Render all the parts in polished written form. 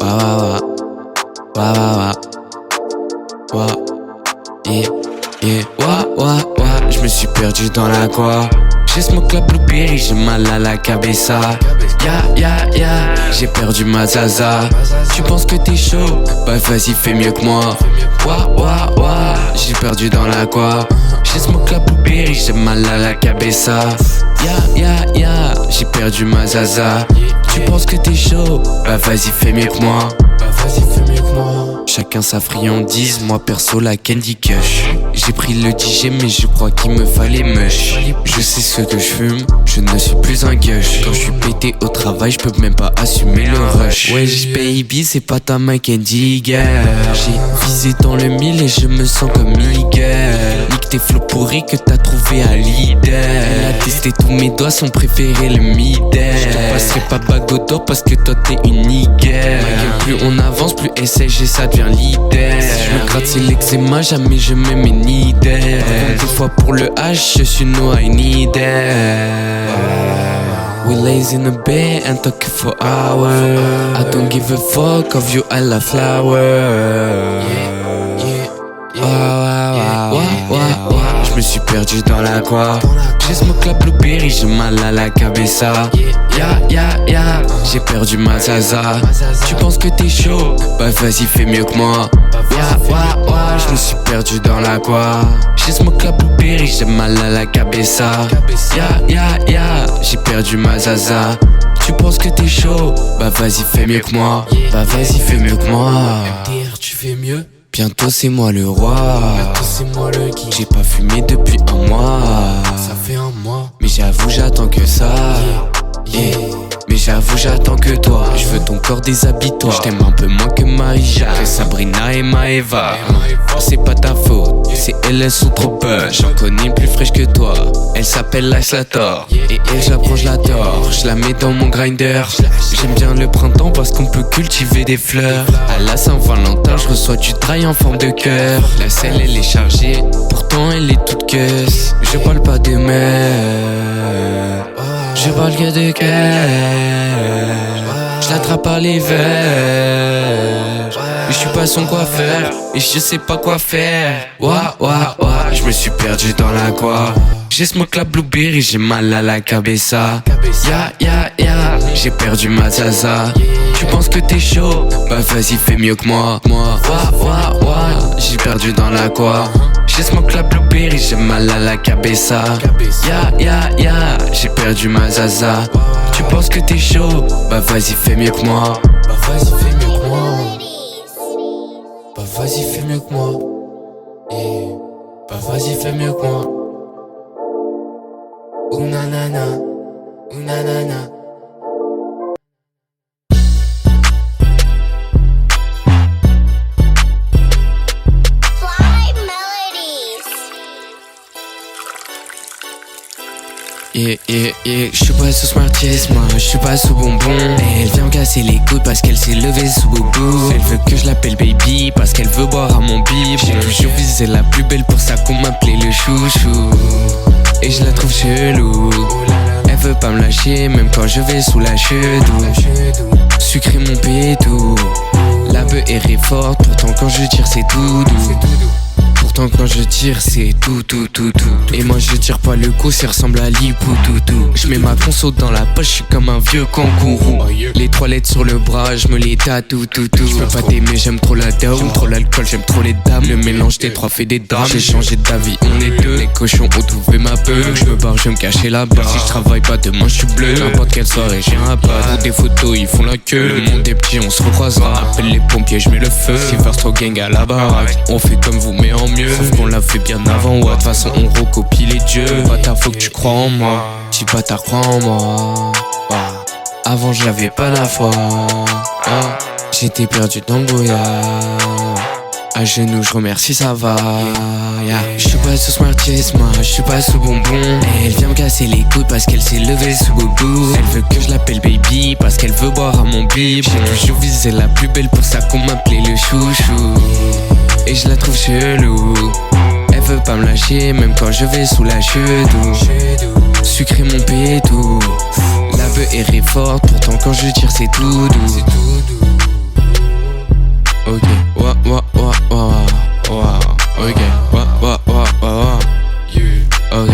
Wa wa wa wa wa yeah yeah wa je me suis perdu dans la quoi. J'ai smoke la blueberry, j'ai mal à la cabeza. Ya j'ai perdu ma zaza. Tu penses que t'es chaud? Bah vas-y fais mieux que moi. Wa j'ai perdu dans la quoi. J'ai smoke la blueberry, j'ai mal à la cabeza. Ya j'ai perdu ma zaza. Tu penses que t'es chaud? Bah vas-y fais mieux que moi. Chacun sa friandise, moi perso la Candy Kush. J'ai pris le DJ mais je crois qu'il me fallait mush. Je sais ce que je fume, je ne suis plus un gush. Quand je suis pété au travail, je peux même pas assumer le rush. Ouais baby, c'est pas ta main Candy girl. J'ai visé dans le mille et je me sens comme Miguel. Nique tes flots pourris que t'as trouvé à Lidl. Elle a testé tous mes doigts, son préféré le middle. Je te passerai pas bagoto parce que toi t'es une nigger. Plus on avance, plus SSG ça devient leader. Je me gratte c'est l'eczéma, jamais je me mets ni d'air. Deux fois pour le H, je suis no I need it. We lazy in the bed and talking for hours. I don't give a fuck of you, I love flowers. Je me suis perdu dans la quoi. J'ai smoke la blueberry, j'ai mal à la cabeza. Ya j'ai perdu ma zaza. Tu penses que t'es chaud? Bah vas-y fais mieux que moi. Je me suis perdu dans la quoi. J'ai smoke la blueberry, j'ai mal à la cabeza. Ya j'ai perdu ma zaza. Tu penses que t'es chaud? Bah vas-y fais mieux que moi. Bah vas-y fais mieux que moi. MDR tu fais mieux. Bientôt c'est moi le roi. Bientôt c'est moi le king. J'ai pas fumé depuis un mois. Ça fait un mois. Mais j'avoue j'attends que ça. Yeah. Mais j'avoue j'attends que toi. Je veux ton corps déshabille-toi. Je t'aime un peu moins que Marie-Jacques, que Sabrina et Maëva. C'est pas ta faute, c'est elles sont trop bonnes. J'en connais une plus fraîche que toi. Elle s'appelle Lash Lator. Et elle j'apprends je la dors. Je la mets dans mon grinder. J'aime bien le printemps parce qu'on peut cultiver des fleurs. À la Saint-Valentin je reçois du dry en forme de cœur. La selle elle est chargée, pourtant elle est toute queuse. Je parle pas de mer, je parle que de cœur. Je l'attrape par les verres. Mais je suis pas son coiffeur et je sais pas quoi faire. Je me suis perdu dans la quoi. J'ai smoke la blueberry, j'ai mal à la cabeza. Ya j'ai perdu ma zaza. Tu penses que t'es chaud? Bah vas-y fais mieux que moi. J'ai perdu dans la quoi. J'ai smoke la blueberry, j'ai mal à la cabeza. Ya j'ai perdu ma zaza. Tu penses que t'es chaud? Bah vas-y fais mieux que moi. Bah vas-y fais mieux que moi. Bah vas-y fais mieux que moi. Bah vas-y fais mieux que moi. Ouh nanana, ouh nanana. Je suis pas sous Smarties, moi je suis pas sous bonbon. Elle vient me casser les couilles parce qu'elle s'est levée sous boubou. Elle veut que je l'appelle baby parce qu'elle veut boire à mon bib. J'ai toujours visé la plus belle pour ça qu'on m'appelait le chouchou. Et je la trouve chelou. Elle veut pas me lâcher même quand je vais sous la chedou. Sucré mon pétou. La beuh est forte, pourtant quand je tire c'est tout doux. Pourtant quand je tire c'est tout. Et moi je tire pas le coup, ça ressemble à l'ipoutou. Je mets ma conso dans la poche, je suis comme un vieux kangourou. Les 3 lettres sur le bras, je me les tatoue tout. Je peux pas t'aimer, j'aime trop la down. J'aime trop l'alcool, j'aime trop les dames. Le mélange des 3 fait des drames. J'ai changé d'avis, on est 2. Les cochons ont trouvé ma peur. Je me barre, je me cacher là-bas. Si je travaille pas demain, je suis bleu. N'importe quelle soirée, j'ai un pas. Pour des photos, ils font la queue. Le monde est petit, on se recroisera. Appelle les pompiers, je mets le feu. Silverstone gang à la baraque. On fait comme vous, mais en mieux. Sauf qu'on l'a fait bien avant, ouais. De toute façon, on recopie les dieux. Bâtard, faut que tu crois en moi. Petit bâtard, crois en moi. Avant, j'avais pas la foi. J'étais perdu dans le brouillard. À genoux, je remercie, ça va. Je suis pas sous Smarties, moi, je suis pas sous bonbon. Elle vient me casser les couilles parce qu'elle s'est levée sous boubou. Elle veut que je l'appelle baby parce qu'elle veut boire à mon bib. J'ai toujours visé la plus belle pour ça qu'on m'appelait le chouchou. Et je la trouve chelou. Elle veut pas me lâcher même quand je vais sous la chedou. Sucré mon pétou. La beuh est forte, pourtant quand je tire c'est tout doux. ok, wa wa wa wa wa, ok, wa wa wa wa, ok,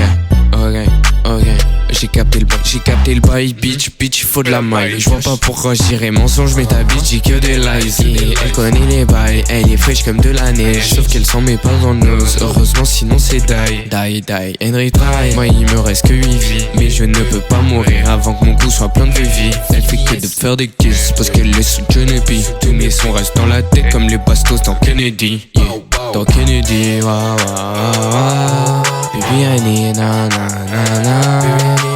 ok, ok. J'ai capté le bail, bitch, faut de la maille. Je vois pas pourquoi je dirais mensonge, mais ta bitch dit que des lies. Elle connaît les bails, elle est fraîche comme de la neige. Sauf qu'elle s'en met pas dans le nose, heureusement sinon c'est die, Henry try. Moi il me reste que 8 vies, mais je ne peux pas mourir avant que mon cou soit plein de vie. Elle fait que de faire des kisses, parce qu'elle est sous Johnny. Tous mes sons restent dans la tête comme les bastos dans Kennedy, yeah. Dans Kennedy, wa wa wa. Baby I need na na na na.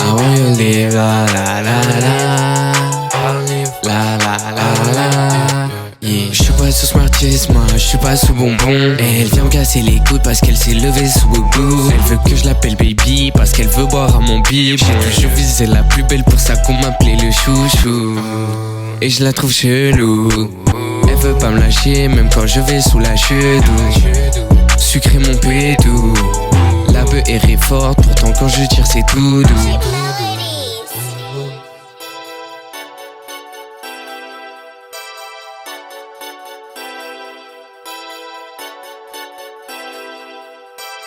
I want you live la la la la. La la la la. Yeah. J'suis pas sous Smarties, moi j'suis pas sous bonbon. Elle vient me casser les coudes parce qu'elle s'est levée sous boubou. Elle veut que je l'appelle baby parce qu'elle veut boire à mon bib. J'ai toujours visé la plus belle pour ça qu'on m'appelait le chouchou. Et je la trouve chelou. Elle veut pas me lâcher même quand je vais sous la chedou. Sucré mon pédou. La beuh est forte, pourtant quand je tire c'est tout doux.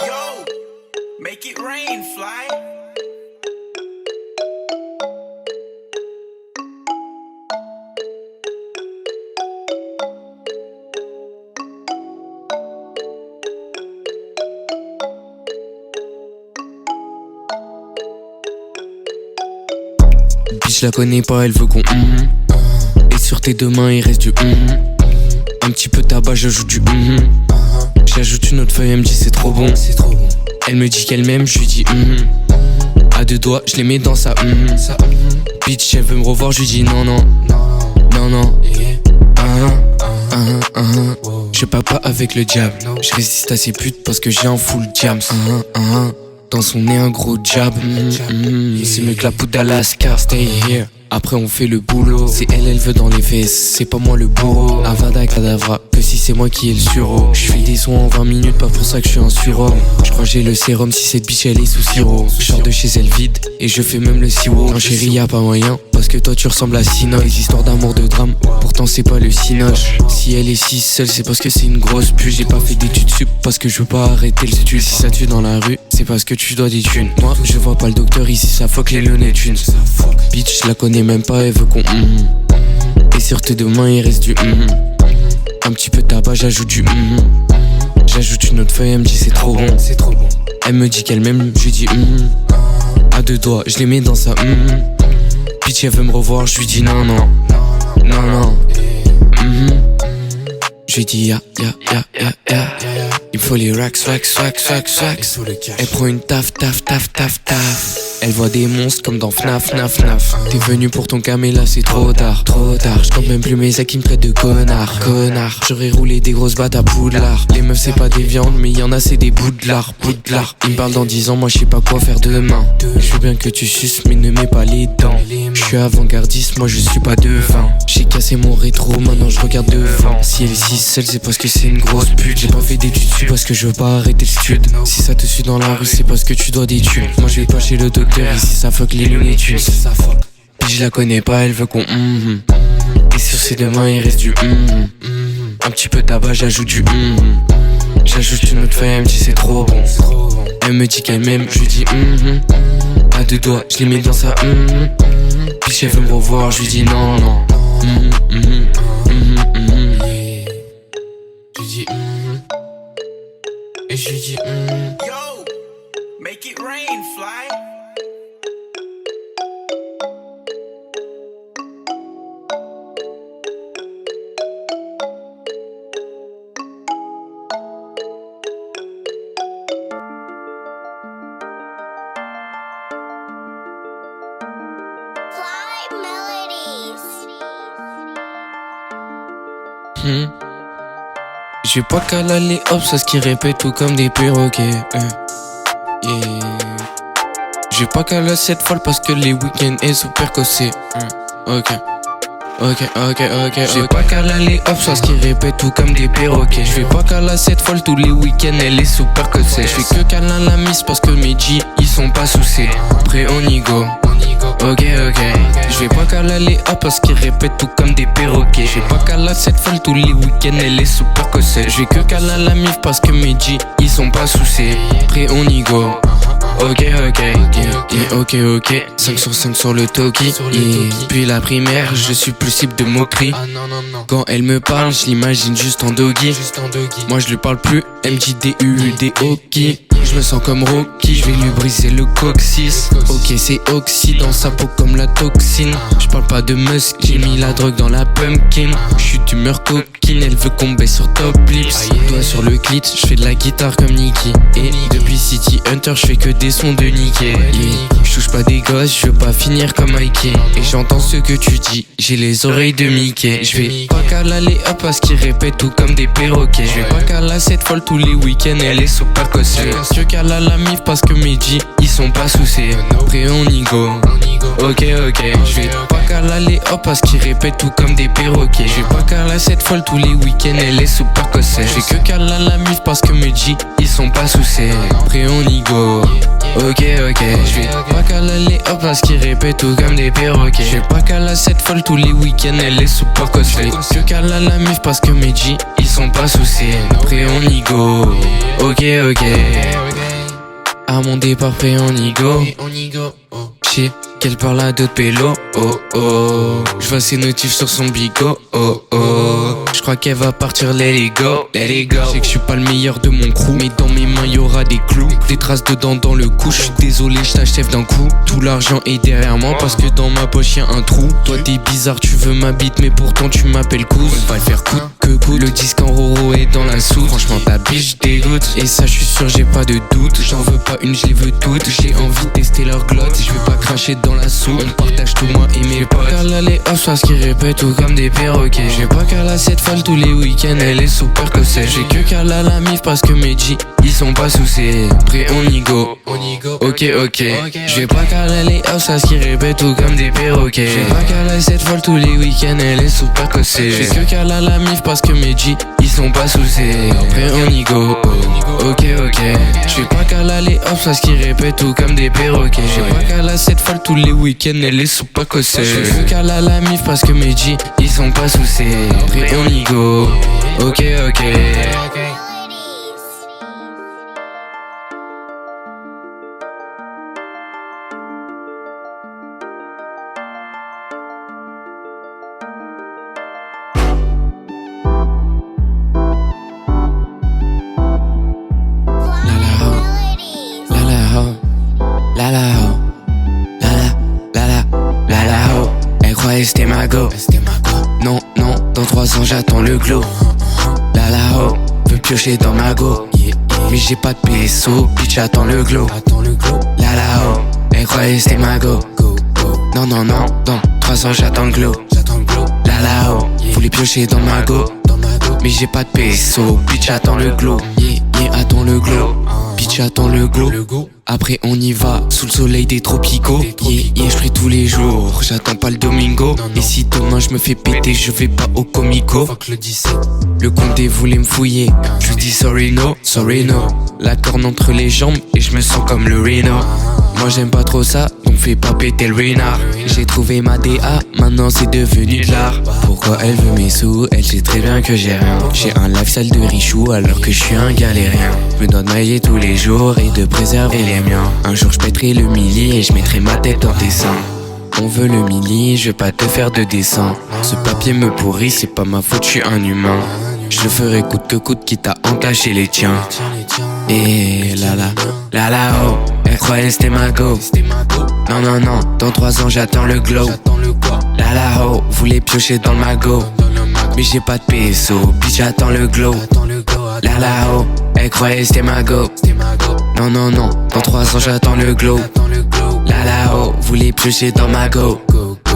Yo, make it rain, fly. Bitch la connais pas, elle veut qu'on Et sur tes deux mains il reste du Un petit peu tabac, j'ajoute du J'ajoute une autre feuille, elle me dit c'est trop bon. Elle me dit qu'elle m'aime, je lui dis À deux doigts, je les mets dans sa Bitch elle veut me revoir, je lui dis non. Je parle pas avec le diable. Je résiste à ces putes parce que j'ai un full jams. Dans son nez un gros jab. C'est mieux que la poudre d'Alaska. Stay here. Après on fait le boulot. C'est elle veut dans les fesses, c'est pas moi le bourreau. Avada Kedavra, que si c'est moi qui ai le sureau. Je fais des sons en 20 minutes, pas pour ça que je suis un surhomme. Je crois que j'ai le sérum si cette bitch elle est sous sirop. Je sors de chez elle vide et je fais même le sirop. Non chérie y'a pas moyen, parce que toi tu ressembles à Sinoche. Les histoires d'amour de drame, pourtant c'est pas le Cinoche. Si elle est si seule c'est parce que c'est une grosse pute. J'ai pas fait d'études sup parce que je veux pas arrêter le stud. Si ça tue dans la rue, c'est parce que tu dois des thunes. Moi je vois pas le docteur ici, ça fuck les lunettes thunes. Bitch je la connais même pas, elle veut qu'on Et sur tes deux mains il reste du Un petit peu de tabac, j'ajoute du J'ajoute une autre feuille, elle me dit c'est trop bon. Elle me dit qu'elle m'aime, je lui dis À deux doigts, je les mets dans sa Bitch elle veut me revoir, je lui dis non. Je lui dis ya. Il me faut les racks. Elle prend une taf. Elle voit des monstres comme dans FNAF. T'es venu pour ton cam et là c'est trop tard. Je compte même plus mes actes qui me traitent de connard. J'aurais roulé des grosses battes à Poudlard. Les meufs c'est pas des viandes mais y'en a c'est des bouts de lard. Ils me parlent dans 10 ans, moi je sais pas quoi faire demain. Je veux bien que tu suces mais ne mets pas les dents. Je suis avant-gardiste, moi je suis pas devin. J'ai cassé mon rétro, maintenant je regarde devant. Si elle est si seule c'est parce que c'est une grosse pute. J'ai pas fait d'études dessus parce que je veux pas arrêter le stud. Si ça te suit dans la rue c'est parce que tu dois des thunes. Moi je vais pas chez le docteur ici ça fuck les lunettes thunes. Puis je la connais pas, elle veut qu'on Et sur ses deux mains il reste du Un petit peu de tabac, j'ajoute du J'ajoute une autre feuille, elle me dit c'est trop bon. Elle me dit qu'elle m'aime, je lui dis À deux doigts, je les mets dans sa Puis elle veut me revoir, je lui dis non. Je lui dis Et je lui dis Yo, make it rain, fly. J'ai pas qu'à l'aller hop, ça ce qui répète tout comme des perroquets. J'ai pas qu'à la cette folle parce que les week-ends est super cossé. Ok. J'ai pas qu'à l'aller hop, ça ce qui répète tout comme des perroquets. J'fais pas qu'à la cette folle tous les week-ends, elle est super cossée. J'fais que câlin la mise parce que mes G ils sont pas soucés. Après on y go. Ok, ok. Je vais pas qu'à l'aller hop parce qu'ils répètent tout comme des perroquets. Je vais pas qu'à la cette folle tous les week-ends, elle est super cossée. Je vais que qu'à la mif parce que mes G, ils sont pas souciés. Après on y go. Ok, ok, yeah, ok, ok. 5 sur 5 sur le Toki. Puis la primaire, je suis plus cible de moquerie. Quand elle me parle, je l'imagine juste en doggy. Moi je lui parle plus, MJDUUD-OK. Je me sens comme Rocky, je vais lui briser le coccyx. Ok, c'est oxy dans sa peau comme la toxine. Je parle pas de musk, j'ai mis la drogue dans la pumpkin. Je suis d'humeur coquine, elle veut qu'on baisse sur top lips. Doigt sur le clit, je fais de la guitare comme Nicky. Et depuis City Hunter, je fais que des sons de Nicky. Je touche pas des gosses, je veux pas finir comme Mikey. Et j'entends ce que tu dis, j'ai les oreilles de Mickey. Je vais pas qu'à l'aller hop parce qu'ils répètent tout comme des perroquets. Je vais pas qu'à la cette folle tous les week-ends, elle est super cossée. Je qu'à la mif parce que mes G, ils sont pas souciés. Après on y go. Ok, ok. Je vais pas qu'à l'aller hop parce qu'ils répètent tout comme des perroquets. Je vais pas qu'à la cette folle tous les week-ends, elle est super cossée. Je vais que qu'à la mif parce que mes G, ils sont pas souciés. Après on y go. Ok, ok. Je vais pas qu'à l'aller hop parce qu'ils répètent tout comme des perroquets. Je vais pas qu'à la cette folle tous les week-ends, elle est super cossée. Que qu'à la mif parce que mes G, ils sont pas souciés. Après on y go. Ok, ok. À mon départ, après on y go. J'sais qu'elle parle à d'autres pélos. Oh oh. J'vois ses notifs sur son bigot. Oh oh. J'crois qu'elle va partir, let it go. Let it go. J'sais que j'suis pas le meilleur de mon crew, mais dans mes mains y'aura des clous. Des traces dedans dans le cou. J'suis désolé, j't'achève d'un coup. Tout l'argent est derrière moi parce que dans ma poche y'a un trou. Toi t'es bizarre, tu veux ma bite, mais pourtant tu m'appelles cousin. On va le faire coûte que coûte. Le disque en roro est dans la soupe. Franchement ta biche dégoûte. Et ça j'suis sûr, j'ai pas de doute. J'en veux pas une, j'les veux toutes. J'ai envie de tester leur glotte. J'vais pas cracher dans la soupe. On partage tout moi et mes potes. J'vais pas qu'à l'aller hop parce qu'ils répètent tout comme des perroquets. J'vais pas qu'à la cette folle tous les week-ends, elle est super cossée. J'ai que qu'à la mif parce que mes G, ils sont pas souciés. Après on y go. Ok, ok. J'vais pas qu'à l'aller hop parce qu'ils répètent tout comme des perroquets. J'vais pas qu'à la cette folle tous les week-ends, elle est super cossée. J'ai que qu'à la mif parce que mes G, ils sont pas souciés. Après on y go. Ok, ok. J'vais pas qu'à l'aller hop parce qu'ils répètent tout comme des perroquets. J'ai pas qu'à la cette folle tous les week-ends, elle est super cossée. J'vais qu'à la mif parce que mes G, ils sont pas souciés. Après on y go. Ok, ok. C'était ma go. Non, non, dans 3 ans j'attends le glow. La ho, veux piocher dans ma go. Mais j'ai pas de peso, bitch j'attends le glow. La ho, elle croyait c'était ma go. Non, non, non, dans 3 ans j'attends le glow. La ho, voulais piocher dans ma go. Mais j'ai pas de peso, bitch j'attends le glow. Attends le glow. Bitch attends le glow. Après on y va, sous le soleil des tropicaux. Je prie tous les jours, j'attends pas le domingo. Et si demain je me fais péter, je vais pas au comico. Le comté voulait me fouiller, je lui dis sorry no. La corne entre les jambes et je me sens comme le Reno. Moi j'aime pas trop ça, donc fais pas péter le renard. J'ai trouvé ma DA, maintenant c'est devenu de l'art. Pourquoi elle veut mes sous, elle sait très bien que j'ai rien. J'ai un lifestyle de richou alors que je suis un galérien. Je me dois de mailler tous les jours et de préserver les miens. Un jour je pèterai le milli et je mettrai ma tête dans tes seins. On veut le milli, je vais pas te faire de dessin. Ce papier me pourrit, c'est pas ma faute, je suis un humain. Je le ferai coûte que coûte quitte à entacher les tiens. Et la oh, elle croyait c'était ma go. Non non non, dans 3 ans j'attends le glow. La oh, voulait piocher dans le magot. Mais j'ai pas de peso, bitch j'attends le glow. La oh, elle croyait c'était ma go. Non non non, dans 3 ans j'attends le glow. La oh, voulait piocher dans ma go.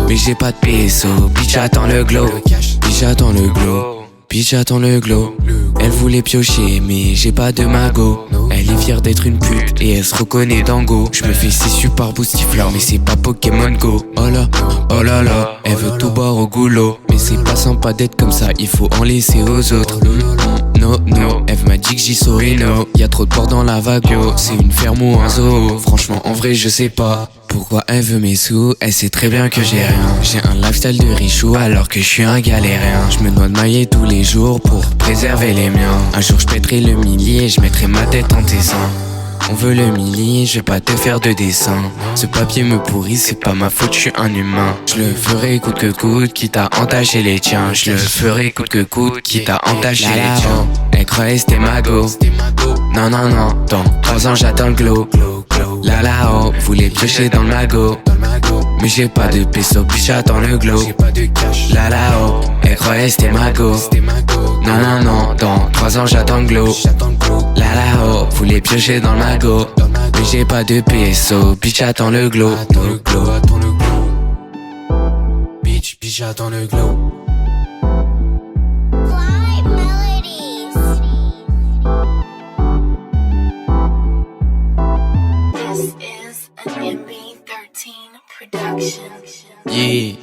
Mais j'ai pas de peso, bitch j'attends le glow. Bitch j'attends le glow. Bitch j'attends le glow. Elle voulait piocher mais j'ai pas de magot. Elle est fière d'être une pute et elle se reconnaît dans Go. Je me fais sissu par Boostifleur mais c'est pas Pokémon Go. Oh là là, elle veut tout boire au goulot. Mais c'est pas sympa d'être comme ça, il faut en laisser aux autres. No no, no. Eve m'a dit que j'y saurais, no. Y'a trop de porcs dans la vago, c'est une ferme ou un zoo. Franchement, en vrai, je sais pas pourquoi elle veut mes sous, elle sait très bien que j'ai rien. J'ai un lifestyle de richou alors que je suis un galérien. Je me dois de mailler tous les jours pour préserver les miens. Un jour je pèterai le millier et je mettrai ma tête en tes seins. On veut le millier, je vais pas te faire de dessin. Ce papier me pourrit, c'est pas ma faute, je suis un humain. Je le ferai coûte que coûte, quitte à entacher les tiens. Je le ferai coûte que coûte, quitte à entacher les tiens. Elle croyait c'était mago. Non, non, non, dans 3 ans j'attends le glow. La la oh, voulais piocher dans le magot. Mais j'ai pas de peso, puis j'attends le glow. La la oh, elle croyait c'était mago. Non, non, non, dans 3 ans j'attends le glow. La la oh, voulais piocher dans le magot. Mais j'ai pas de peso, puis j'attends le glow. Bitch, j'attends le glow. Fly melodies. This is an MB13 production. Yeah.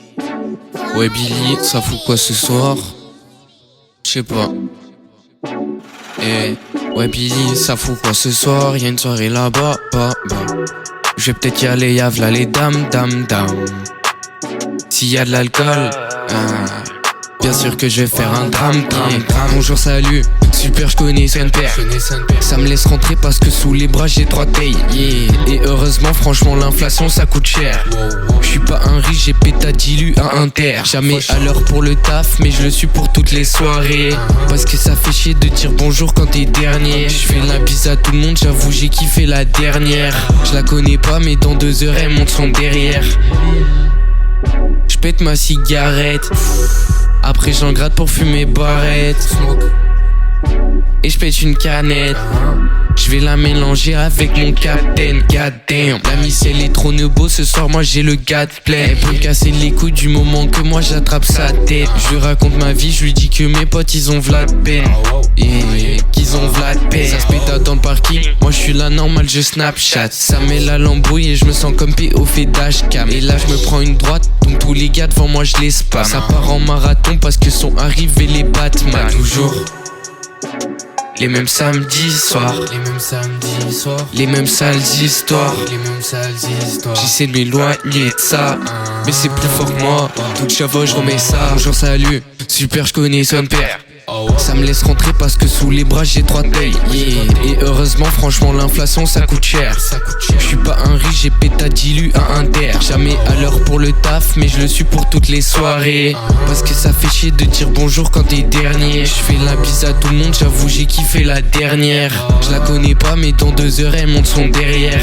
Ouais Billy, ça fout quoi ce soir? J'sais pas. Ouais Billy, ça fout quoi ce soir? Y'a une soirée là-bas, bah. Je vais peut-être y aller, y'av'là les dames. S'il y a de l'alcool, bien sûr que je vais faire un drame. Bonjour, salut, super, je connais son père. Ça me laisse rentrer parce que sous les bras j'ai 3 tailles. Yeah. Et heureusement, franchement, l'inflation ça coûte cher. Je suis pas un riche, j'ai pétadilu à Inter. Jamais à l'heure pour le taf, mais je le suis pour toutes les soirées. Parce que ça fait chier de dire bonjour quand t'es dernier. Je fais la bise à tout le monde, j'avoue j'ai kiffé la dernière. Je la connais pas, mais dans 2 heures elle monte son derrière. Je pète ma cigarette. Après j'en gratte pour fumer barrette. Et je pète une canette. Je vais la mélanger avec mon capitaine. Goddamn, la miss elle est trop nebo. Ce soir moi j'ai le gars plein. Elle peut me casser les couilles du moment que moi j'attrape sa tête. Je lui raconte ma vie, je lui dis que mes potes ils ont v'là de peine. Et qu'ils ont v'là de peine. Ça se pétade dans le parking, moi je suis là normal, je Snapchat. Ça met la lambouille et je me sens comme P.O. fait dashcam. Et là je me prends une droite, donc tous les gars devant moi je les spam. Ça part en marathon parce que sont arrivés les Batman. Toujours les mêmes samedis soirs, les mêmes sales histoires. J'essaie de m'éloigner de ça, mais c'est plus fort que moi. Toute chavo je remets ça. Bonjour, salut, super, je connais son père. Ça me laisse rentrer parce que sous les bras j'ai 3 tailles. Yeah. Et heureusement, franchement, l'inflation ça coûte cher. Je suis pas un riche, j'ai pétadilu à Inter. Jamais à l'heure pour le taf, mais je le suis pour toutes les soirées. Parce que ça fait chier de dire bonjour quand t'es dernier. Je fais la bise à tout le monde, j'avoue j'ai kiffé la dernière. Je la connais pas, mais dans 2 heures elle monte son derrière.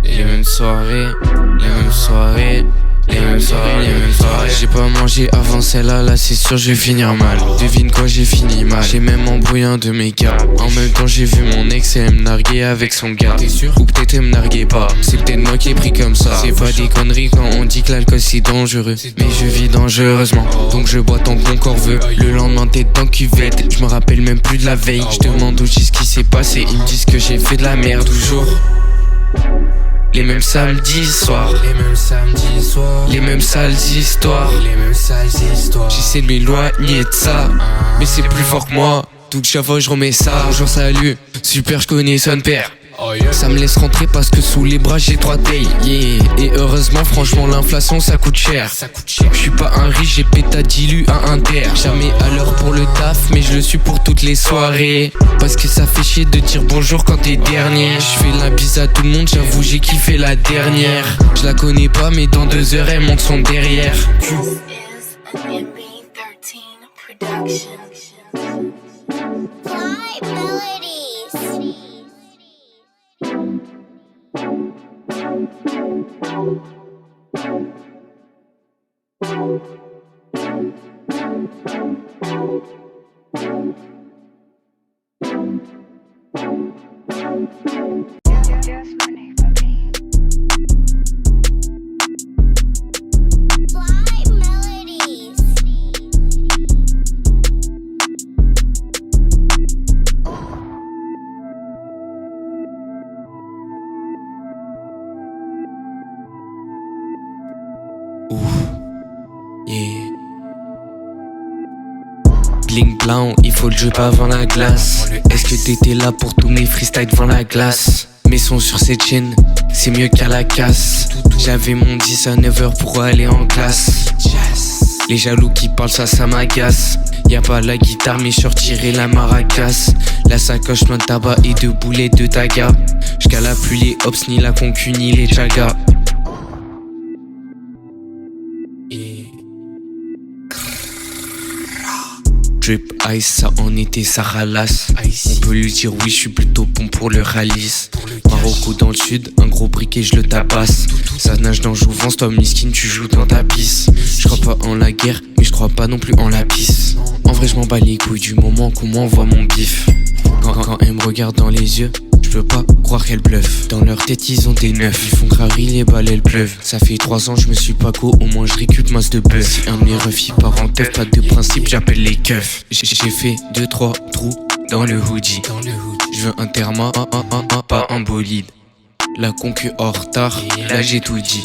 Les mêmes soirées. J'ai pas mangé avant celle-là, là c'est sûr je vais finir mal. Devine quoi, j'ai fini mal. J'ai même embrouillé un de mes gars. En même temps j'ai vu mon ex et elle me narguer avec son gars. T'es sûr? Ou peut-être elle me narguait pas. C'est peut-être moi qui ai pris comme ça. C'est pas des conneries quand on dit que l'alcool c'est dangereux. Mais je vis dangereusement, donc je bois tant que mon corps veut. Le lendemain t'es dans cuvette, je me rappelle même plus de la veille. Je demande aux gens ce qui s'est passé, ils me disent que j'ai fait de la merde. Toujours les mêmes samedis soirs, les mêmes sales histoires. J'essaie de m'éloigner de ça, mais c'est plus fort que moi. Toute chaque fois je remets ça. Bonjour, salut, super, je connais son père. Ça me laisse rentrer parce que sous les bras j'ai 3 tailles. Yeah. Et heureusement, franchement, l'inflation ça coûte cher. Je suis pas un riche, j'ai pétadilu à Inter. Jamais à l'heure pour le taf, mais je le suis pour toutes les soirées. Parce que ça fait chier de dire bonjour quand t'es dernier. Je fais la bise à tout le monde, j'avoue j'ai kiffé la dernière. Je la connais pas, mais dans 2 heures elle monte son derrière. This is an MB13 production. Fly melodies. Fly melodies. Bling blanc, il faut le drip avant la glace. Est-ce que t'étais là pour tous mes freestyles devant la glace? Mes sons sur cette chaîne, c'est mieux qu'à la casse. J'avais mon 10 à 9h pour aller en classe. Les jaloux qui parlent, ça m'agace. Y'a pas la guitare mais je sortirai la maracas. La sacoche plein de tabac et de boulets de taga. J'cala plus les hops ni la concu ni les chagas. Drip ice, ça en été, ça ralasse. On peut lui dire oui, je suis plutôt bon pour le ralice. Marocco dans le sud, un gros briquet, je le tabasse. Ça nage dans Jouvence, toi miskin, tu joues dans ta pisse. Je crois pas en la guerre, mais je crois pas non plus en la pisse. En vrai, je m'en bats les couilles du moment qu'on m'envoie mon bif. Quand elle me regarde dans les yeux, je peux pas croire qu'elle bluffe. Dans leur tête ils ont des neufs. Ils font crari, les balles elles pleuvent. Ça fait 3 ans je me suis pas co, au moins je récup masse de bœuf. Si un de mes refs part en teuf, pas de principe, j'appelle les keufs. J'ai fait 2-3 trous dans le hoodie. Je veux un therma, pas un bolide. La concu en retard, là j'ai tout dit.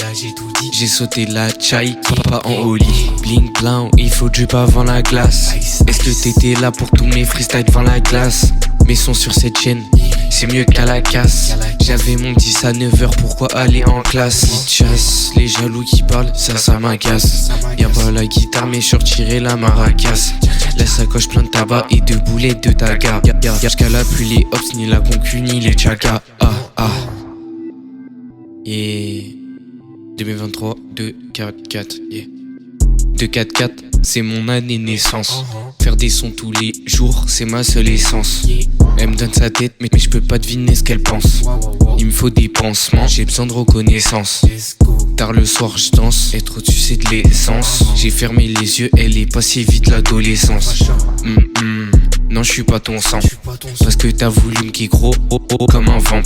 J'ai sauté la chai, pas en holly. Bling blanc, il faut drip avant la glace. Est-ce que t'étais là pour tous mes freestyles devant la glace? Mes sons sur cette chaîne, c'est mieux qu'à la casse. J'avais mon 10 à 9h, pourquoi aller en classe? Ils chassent, les jaloux qui parlent, ça m'agace. Y'a pas la guitare mais je sortirai la maracas. La sacoche plein de tabac et de boulets de taga. J'cala plus les hops ni la concu ni les chagas. Et 2023, 2-4-4, yeah. 2-4-4, c'est mon année naissance. Faire des sons tous les jours, c'est ma seule essence. Elle me donne sa tête, mais je peux pas deviner ce qu'elle pense. Il me faut des pansements, j'ai besoin de reconnaissance. Tard le soir, je danse, être au-dessus c'est de l'essence. J'ai fermé les yeux, elle est passée vite l'adolescence. Non, je suis pas ton sang, parce que t'as voulu me qui gros, comme un vamp.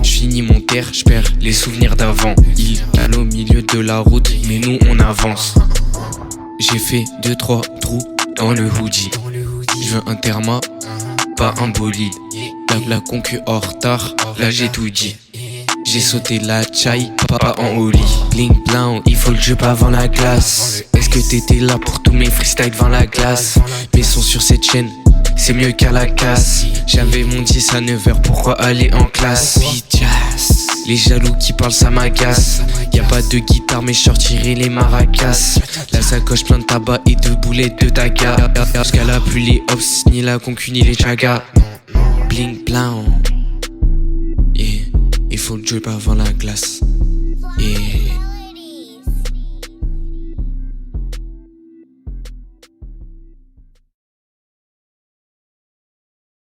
J'finis mon terre, j'perds les souvenirs d'avant. Il cale au milieu de la route, mais nous on avance. J'ai fait 2-3 trous dans le hoodie. Je veux un therma, pas un bolide. La concu en retard, là j'ai tout dit. J'ai sauté la chai, pas en holly. Bling blanc, il faut le drip avant la glace. Est-ce que t'étais là pour tous mes freestyles devant la glace? Mes sons sur cette chaîne, c'est mieux qu'à la casse. J'avais mon 10 à 9h, pourquoi aller en classe? Les jaloux qui parlent, ça m'agace. Y'a pas de guitare mais je sortirai les maracas. La sacoche plein de tabac et de boulets de taga. J'cala plus les hops, ni la concu ni les chagas. Bling blanc, yeah. Il faut le drip avant la glace, yeah.